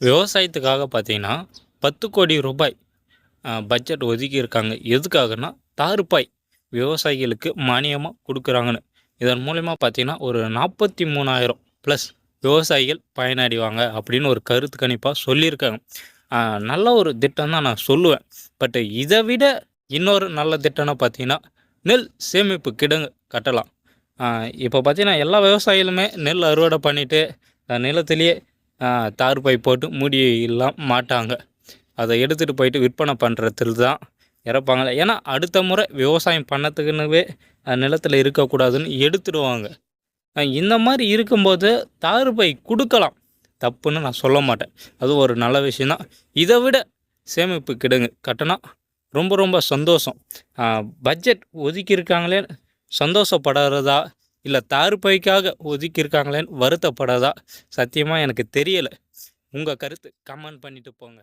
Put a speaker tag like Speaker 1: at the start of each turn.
Speaker 1: விவசாயத்துக்காக பார்த்தீங்கன்னா, 10,00,00,000 பட்ஜெட் ஒதுக்கியிருக்காங்க. எதுக்காகன்னா, தார்ப்பாய் விவசாயிகளுக்கு மானியமா குடுக்குறாங்கன்னு. இதன் மூலியமா பார்த்தீங்கன்னா, ஒரு 43,000 ப்ளஸ் விவசாயிகள் பயனடைவாங்க அப்படின்னு ஒரு கருத்து கணிப்பா சொல்லியிருக்காங்க. அ நல்ல ஒரு திட்டம் தான் நான் சொல்லுவேன். பட் இத விட இன்னொரு நல்ல திட்டம்னா பார்த்தீங்கன்னா, நெல் சேமிப்பு கிடங்கு கட்டலாம். அ இப்போ பார்த்தீங்கன்னா, எல்லா விவசாயிகளுமே நெல் அறுவடை பண்ணிட்டு, நிலத்திலேயே அ தார்ப்பாய் போட்டு மூடிலாம் மாட்டாங்க. அத எடுத்துட்டு போயிட்டு விற்பனை பண்றதுல தான் இறப்பாங்க. ஏன்னா, அடுத்த முறை விவசாயம் பண்ணத்துக்குன்னவே நிலத்தில இருக்கக்கூடாதுன்னு எடுத்துடுவாங்க. இந்த மாரி இருக்கும்போது தார்ப்பாய் குடுக்கலாம். தப்புன்னு நான் சொல்ல மாட்டேன். அதுவும் ஒரு நல்ல விஷயம் தான். இத விட சேமிப்பு கிடங்கு கட்டுனா ரொம்ப ரொம்ப சந்தோஷம். அ பட்ஜெட் ஒதுக்கியிருக்காங்களேன்னு சந்தோஷப்படுறதா, இல்ல தார்ப்பாய்க்காக ஒதுக்கியிருக்காங்களேன்னு வருத்தப்படுறதா, சத்தியமா எனக்கு தெரியல. உங்க கருத்து கமெண்ட் பண்ணிட்டு போங்க.